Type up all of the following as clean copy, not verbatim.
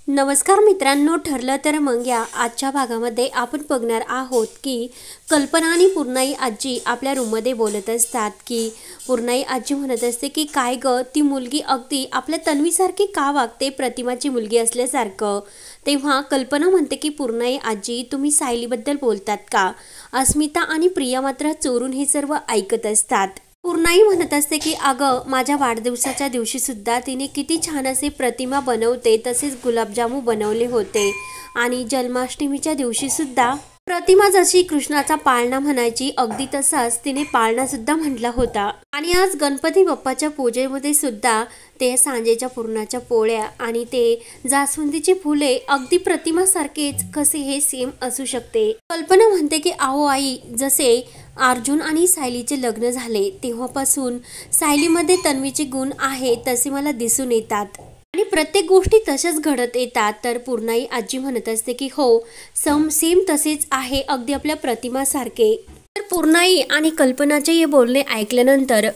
नमस्कार मित्रांनो, ठरलं तर मग या आजच्या भागामध्ये आपण बघणार आहोत की कल्पना आणि पूर्णाई आजी आपल्या रूममध्ये बोलत असतात की पूर्णाई आजी म्हणत असते की काय ग, ती मुलगी अगदी आपल्या तन्वीसारखी का वागते, प्रतिमाची मुलगी असल्यासारखं. तेव्हा कल्पना म्हणते की पूर्णाई आजी, तुम्ही सायलीबद्दल बोलतात का. अस्मिता आणि प्रिया मात्र चोरून हे सर्व ऐकत असतात. पूर्णाई म्हणत असते की अगं, माझ्या वाढदिवसाच्या दिवशी सुद्धा तिने किती छान असे प्रतिमा बनवते, तसेच गुलाबजामू बनवले होते. आणि जन्माष्टमीच्या दिवशी सुद्धा प्रतिमा जशी कृष्णाचा पाळणा म्हणायची, अगदी तसाच तिने पाळणा सुद्धा म्हटला होता. आणि आज गणपती बाप्पाच्या पूजेमध्ये सुद्धा ते सांजेच्या पुरणाच्या पोळ्या आणि ते जास्वंदीची फुले अगदी प्रतिमासारखेच कसे हे सेम असू शकते. कल्पना म्हणते की अहो आई, जसे अर्जुन आणि सायलीचे लग्न झाले तेव्हापासून सायलीमध्ये तन्वीचे गुण आहे तसे मला दिसून येतात आणि प्रत्येक गोष्टी तशाच घडत येतात. तर पूर्णाई आजी म्हणत असते की हो, सेम तसेच आहे, अगदी आपल्या प्रतिमासारखे. तर पूर्णाई आणि कल्पनाचे हे बोलणे ऐकल्यानंतर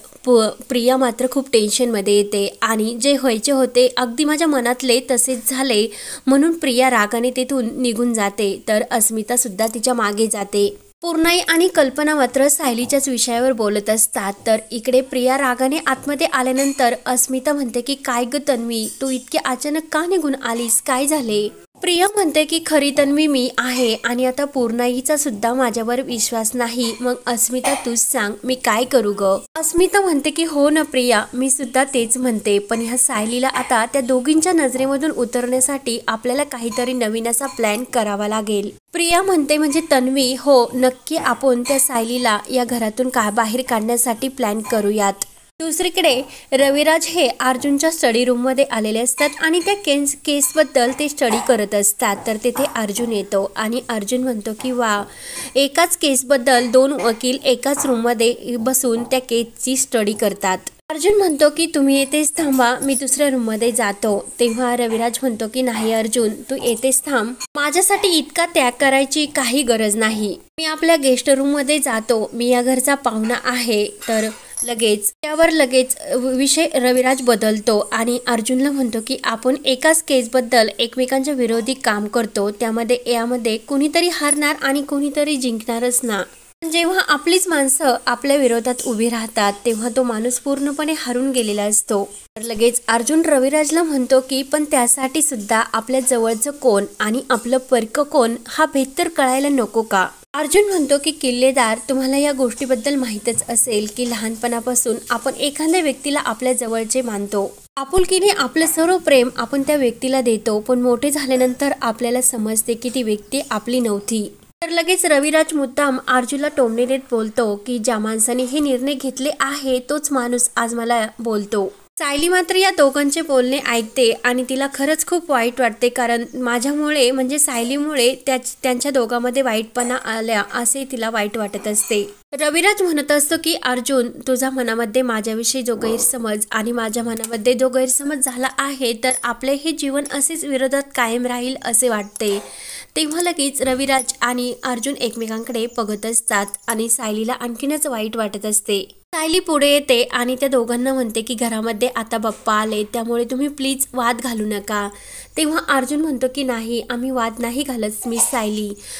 प्रिया मात्र खूप टेन्शनमध्ये येते आणि जे व्हायचे होते अगदी माझ्या मनातले तसेच झाले म्हणून प्रिया रागाने तिथून निघून जाते. तर अस्मिता सुद्धा तिच्या मागे जाते. पूर्णाई आणि कल्पना मात्र सायलीच्याच विषयावर बोलत असतात. तर इकडे प्रिया रागाने आतमध्ये आल्यानंतर अस्मिता म्हणते की काय ग तन्वी, तू इतके अचानक का निघून आलीस, काय झाले. प्रिया म्हणते की खरी तन्वी मी आहे आणि आता पूर्णाईचा सुद्धा माझ्यावर विश्वास नाही. मग अस्मिता तूच सांग, मी काय करू ग. अस्मिता म्हणते की हो ना प्रिया, मी सुद्धा तेच म्हणते, पण ह्या सायलीला आता त्या दोघींच्या नजरेमधून उतरण्यासाठी आपल्याला काहीतरी नवीन असा प्लॅन करावा लागेल. प्रिया म्हणते म्हणजे तन्वी, हो नक्की आपण त्या सायलीला या घरातून बाहेर काढण्यासाठी प्लॅन करूयात. दुसरीकडे रविराज हे अर्जुनच्या स्टडी रूममध्ये आलेले असतात आणि त्या केसबद्दल ते स्टडी करत असतात. तर तेथे अर्जुन येतो आणि अर्जुन म्हणतो की वा, एकाच केसबद्दल दोन वकील एकाच रूममध्ये बसून त्या केसची स्टडी करतात. अर्जुन म्हणतो की तुम्ही येथेच थांबा, मी दुसऱ्या रूममध्ये जातो. तेव्हा रविराज म्हणतो की नाही अर्जुन, तू येथेच थांब, माझ्यासाठी इतका त्याग करायची काही गरज नाही, मी आपल्या गेस्ट रूममध्ये जातो, मी या घरचा पाहुणा आहे. तर लगेच विषय रविराज बदलतो आणि अर्जुनला म्हणतो की आपण एकाच केसबद्दल एकमेकांच्या विरोधी काम करतो, यामध्ये कुणीतरी हारणार आणि कुणीतरी जिंकणारच ना. जेव्हा आपलीच माणसं आपल्या विरोधात उभी राहतात तेव्हा तो माणूस पूर्णपणे हरून गेलेला असतो. तर लगेच अर्जुन रविराजला म्हणतो की पण त्यासाठी सुद्धा आपल्या जवळचं कोण आणि आपलं परक कोण हा भेद तर कळायला नको का. अर्जुन म्हणतो की किल्लेदार, तुम्हाला या गोष्टीबद्दल माहीतच असेल की लहानपणापासून आपण एखाद्या व्यक्तीला आपल्या जवळचे मानतो, आपुलकीने आपलं सर्व प्रेम आपण त्या व्यक्तीला देतो, पण मोठे झाल्यानंतर आपल्याला समजते की ती व्यक्ती आपली नव्हती. तर लगेच रविराज मुद्दाम अर्जुनला टोमणे देत बोलतो की ज्या माणसाने हे निर्णय घेतले आहे तोच माणूस आज मला बोलतो. सायली मात्र या दोघांचे बोलणे ऐकते आणि तिला खरंच खूप वाईट वाटते, कारण माझ्यामुळे म्हणजे सायलीमुळे त्यांच्या दोघांमध्ये वाईटपणा आल्या असे तिला वाईट वाटत असते. रविराज म्हणत असतो की अर्जुन, तुझ्या मनामध्ये माझ्याविषयी जो गैरसमज आणि माझ्या मनामध्ये जो गैरसमज झाला आहे तर आपले हे जीवन असेच विरोधात कायम राहील असे वाटते. तेव्हा लगेच रविराज आणि अर्जुन एकमेकांकडे बघत असतात आणि सायलीला आणखीनच वाईट वाटत असते. सायली पुढे येते आणि त्या दोघांना म्हणते की घरामध्ये आता बाप्पा आले, त्यामुळे तुम्ही प्लीज वाद घालू नका. तेव्हा अर्जुन म्हणतो की नाही, आम्ही वाद नाही घालत मिस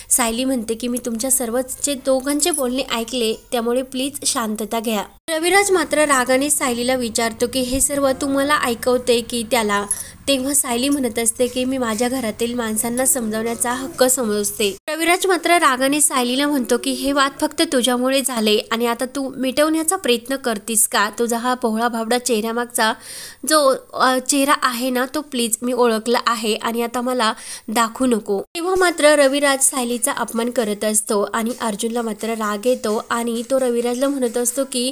सायली म्हणते की मी तुमच्या सर्वचे दोघांचे बोलणे ऐकले, त्यामुळे प्लीज शांतता घ्या. रविराज मात्र रागाने सायलीला विचारतो की हे सर्व तू मला ऐकवते की त्याला. तेव्हा सायली म्हणत असते की मी माझ्या घरातील माणसांना समजावण्याचा हक्क समजते. रविराज मात्र रागाने सायलीला म्हणतो की हे वाद फक्त तुझ्यामुळे झाले आणि आता तू मिटवण्याचा प्रयत्न करतीस का. तुझा हा भोळा भाबडा चेहऱ्यामागचा जो चेहरा आहे ना, तो प्लीज मी ओळखला आहे आणि आता मला दाखवू नको. तेव्हा मात्र रविराज सायलीचा अपमान करत असतो आणि अर्जुनला मात्र राग येतो आणि तो रविराजला म्हणत असतो की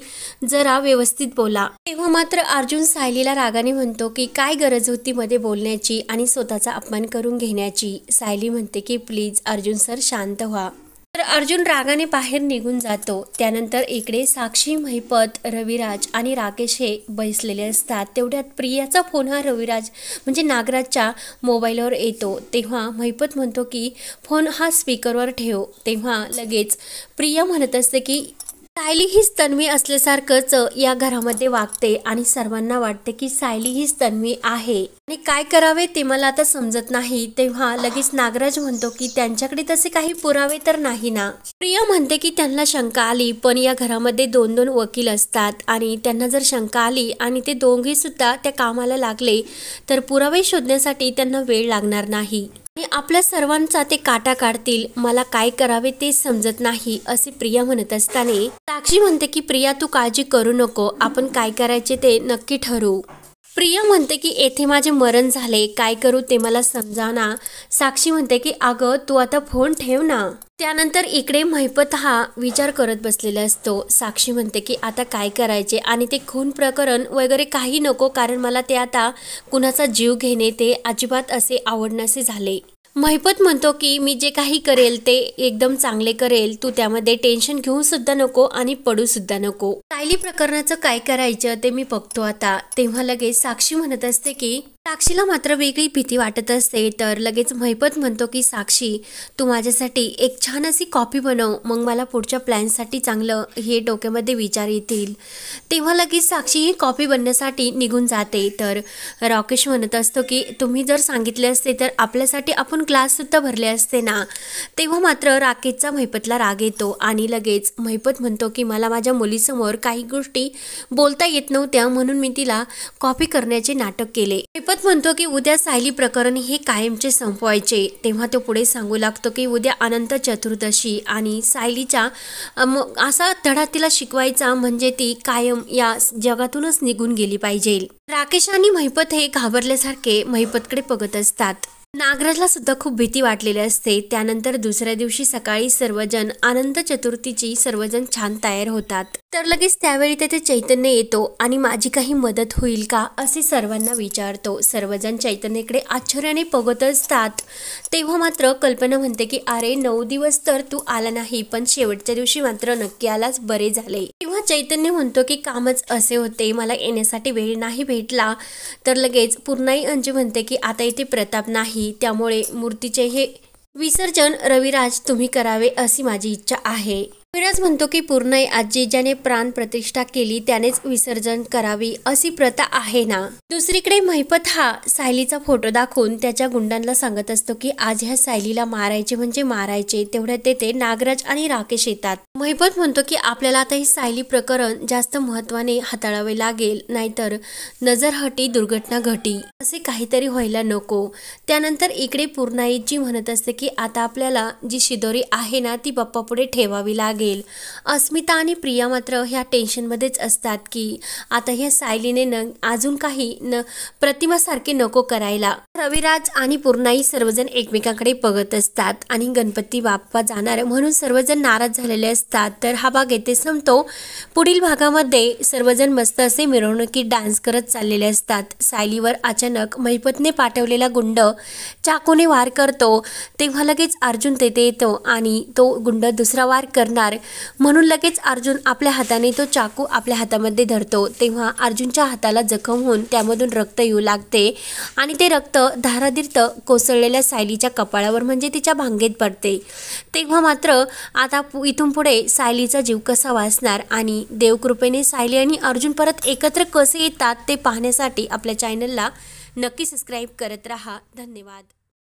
जरा व्यवस्थित बोला. तेव्हा मात्र अर्जुन सायलीला रागाने म्हणतो की काय गरज होती मध्ये बोलण्याची आणि स्वतःचा अपमान करून घेण्याची. सायली म्हणते की प्लीज अर्जुन सर शांत व्हा. तर अर्जुन रागाने बाहेर निघून जातो. त्यानंतर इकडे साक्षी, महिपत, रविराज आणि राकेश हे बसलेले असतात. तेवढ्यात प्रियाचा फोन हा रविराज म्हणजे नागराजच्या मोबाईलवर येतो. तेव्हा महिपत म्हणतो की फोन हा स्पीकरवर ठेव. तेव्हा लगेच प्रिया म्हणत असते की सायली हीच तन्वी असल्यासारखंच या घरामध्ये वागते आणि सर्वांना वाटते की सायली हीच तन्वी आहे आणि काय करावे ते मला आता समजत नाही। तेव्हा लगेच नागराज म्हणतो की त्यांच्याकडे तसे काही पुरावे तर नाही ना। प्रिया म्हणते की त्यांना शंका आली, पण या घरामध्ये दोन दोन वकील असतात आणि त्यांना जर शंका आली आणि ते दोघे सुद्धा त्या कामाला लागले तर पुरावे शोधण्यासाठी त्यांना वेळ लागणार नाही आणि आपल्या सर्वांचा ते काटा काढतील। मला काय करावे ते समजत नाही असे प्रिया म्हणत असताना साक्षी म्हणते की प्रिया तू काळजी करू नको, आपण काय करायचे ते नक्की ठरवू। प्रिया म्हणते की येथे माझे मरण झाले, काय करू ते मला समजाना। साक्षी म्हणते की अगं तू आता फोन ठेव ना। त्यानंतर इकडे महिपत हा विचार करत बसलेला असतो। साक्षी म्हणते की आता काय करायचे आणि ते खून प्रकरण वगैरे काही नको, कारण मला ते आता कुणाचा जीव घेणे ते अजिबात असे आवडण्याचे झाले। महिपत म्हणतो की मी जे काही करेल ते एकदम चांगले करेल, तू त्यामध्ये टेन्शन घेऊ सुद्धा नको आणि पडू सुद्धा नको। सायली प्रकरणाचं काय करायचं ते मी बघतो आता। तेव्हा लगेच साक्षी म्हणत असते की साक्षीला मात्र वेगळी भीती वाटत असते। तर लगेच महिपत म्हणतो की साक्षी तू माझ्यासाठी एक छान अशी कॉफी बनव, मग मला पुढच्या प्लॅनसाठी चांगलं हे डोक्यामध्ये विचार येतील। तेव्हा लगेच साक्षी ही कॉफी बनण्यासाठी निघून जाते। तर राकेश म्हणत असतो की तुम्ही जर सांगितले असते तर आपल्यासाठी आपण ग्लास सुद्धा भरले असते ना। तेव्हा मात्र राकेशचा महिपतला राग येतो आणि लगेच महिपत म्हणतो की मला माझ्या मुलीसमोर काही गोष्टी बोलता येत नव्हत्या म्हणून मी तिला कॉफी करण्याचे नाटक केले। महिपत म्हणतो की उद्या सायली प्रकरण हे कायमचे संपवायचे। तेव्हा तो पुढे सांगू लागतो की उद्या अनंत चतुर्दशी आणि सायलीचा असा धडा तिला शिकवायचा म्हणजे ती कायम या जगातूनच निघून गेली पाहिजे। राकेश आणि महिपत हे घाबरल्यासारखे महिपतकडे बघत असतात। नागराजला सुद्धा खूप भीती वाटलेली असते। त्यानंतर दुसऱ्या दिवशी सकाळी सर्वजण अनंत चतुर्थीची सर्वजण छान तयार होतात। तर लगेच त्यावेळी तेथे चैतन्य येतो आणि माझी काही मदत होईल का असे सर्वांना विचारतो। सर्वजण चैतन्यकडे आश्चर्याने बघत असतात। तेव्हा मात्र कल्पना म्हणते की अरे 9 दिवस तर तू आला नाही, पण शेवटच्या दिवशी मात्र नक्की आलाच, बरे झाले। तेव्हा चैतन्य म्हणतो की कामच असे होते, मला येण्यासाठी वेळ नाही भेटला। तर लगेच पूर्णाई अंजू म्हणते की आता इथे प्रताप नाही, त्यामुळे मूर्तीचे हे विसर्जन रविराज तुम्ही करावे अशी माझी इच्छा आहे। रविराज म्हणतो की पूर्णाई आजी ज्याने प्राण प्रतिष्ठा केली त्यानेच विसर्जन करावी अशी प्रथा आहे ना। दुसरीकडे महिपत हा सायलीचा फोटो दाखवून त्याच्या गुंडांना सांगत असतो की आज ह्या सायलीला मारायचे म्हणजे मारायचे। तेवढ्यात तेथे नागराज आणि राकेश येतात। महिपत म्हणतो की आपल्याला आता ही सायली प्रकरण जास्त महत्वाने हाताळावे लागेल, नाहीतर नजरहटी दुर्घटना घटी असे काहीतरी व्हायला नको। त्यानंतर इकडे पूर्णाईजी म्हणत असते की आता आपल्याला जी शिदोरी आहे ना ती बाप्पा पुढे ठेवावी लागेल। अस्मिता आणि प्रिया मात्र ह्या टेन्शनमध्येच असतात की आता ह्या सायलीने अजून काही प्रतिमासारखे नको करायला। रविराज आणि पूर्णाई सर्वजण एकमेकांकडे बघत असतात आणि गणपती बाप्पा जाणार म्हणून सर्वजण नाराज झालेले असतात। तर हा भाग येथे संपतो। पुढील भागामध्ये सर्वजण मस्त असे मिरवणुकीत डान्स करत चाललेले असतात। सायलीवर अचानक महिपतने पाठवलेला गुंड चाकूने वार करतो। तेव्हा लगेच अर्जुन तेथे येतो आणि तो गुंड दुसरा वार करणार म्हणून लगेच अर्जुन आपल्या हाताने तो चाकू आपल्या हातामध्ये धरतो। तेव्हा अर्जुनच्या हाताला जखम होऊन त्यामधून रक्त येऊ लागते आणि ते रक्त धारातीर्थ कोसळलेल्या सायलीच्या कपाळावर म्हणजे तिच्या भांगेत पडते। तेव्हा मात्र आता इथून पुढे सायलीचा जीव कसा वाचणार आणि देवकृपेने सायली आणि अर्जुन परत एकत्र कसे येतात ते पाहण्यासाठी आपल्या चॅनलला नक्की सबस्क्राईब करत राहा। धन्यवाद।